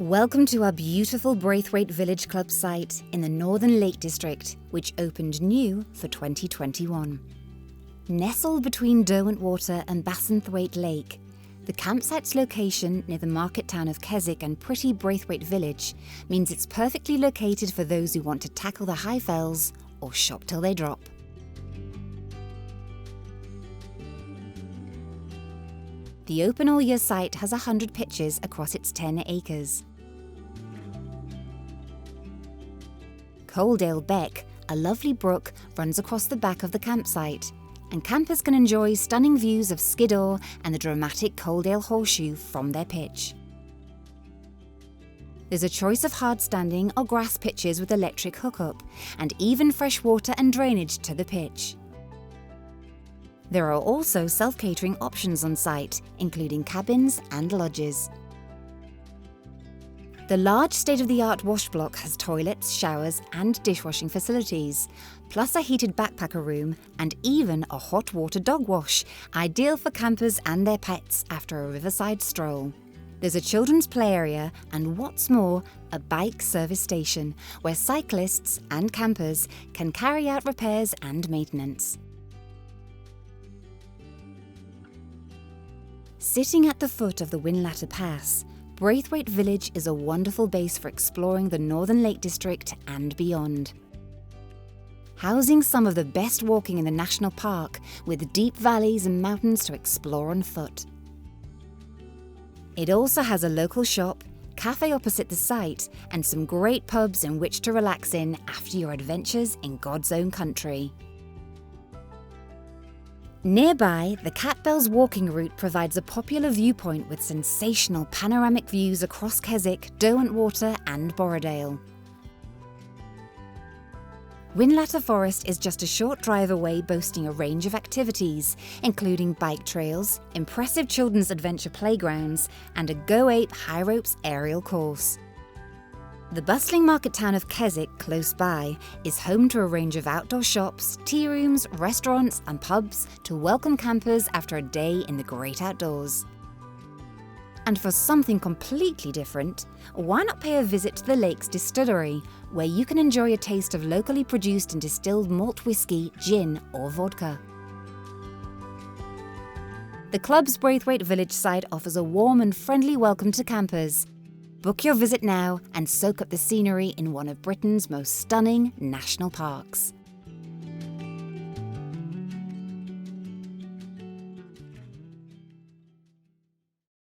Welcome to our beautiful Braithwaite Village Club site in the Northern Lake District, which opened new for 2021. Nestled between Derwentwater and Bassenthwaite Lake, the campsite's location near the market town of Keswick and pretty Braithwaite Village means it's perfectly located for those who want to tackle the high fells or shop till they drop. The open all-year site has 100 pitches across its 10 acres. Coledale Beck, a lovely brook, runs across the back of the campsite, and campers can enjoy stunning views of Skiddaw and the dramatic Coledale Horseshoe from their pitch. There's a choice of hard-standing or grass pitches with electric hookup, and even fresh water and drainage to the pitch. There are also self-catering options on site, including cabins and lodges. The large state-of-the-art wash block has toilets, showers and dishwashing facilities, plus a heated backpacker room and even a hot water dog wash, ideal for campers and their pets after a riverside stroll. There's a children's play area and, what's more, a bike service station where cyclists and campers can carry out repairs and maintenance. Sitting at the foot of the Winlatter Pass, Braithwaite Village is a wonderful base for exploring the Northern Lake District and beyond. Housing some of the best walking in the national park, with deep valleys and mountains to explore on foot. It also has a local shop, café opposite the site, and some great pubs in which to relax in after your adventures in God's own country. Nearby, the Cat Bells walking route provides a popular viewpoint with sensational panoramic views across Keswick, Derwentwater and Borrowdale. Whinlatter Forest is just a short drive away, boasting a range of activities, including bike trails, impressive children's adventure playgrounds and a Go Ape high ropes aerial course. The bustling market town of Keswick, close by, is home to a range of outdoor shops, tea rooms, restaurants and pubs to welcome campers after a day in the great outdoors. And for something completely different, why not pay a visit to the Lake's Distillery, where you can enjoy a taste of locally produced and distilled malt whiskey, gin or vodka. The club's Braithwaite Village site offers a warm and friendly welcome to campers. Book your visit now and soak up the scenery in one of Britain's most stunning national parks.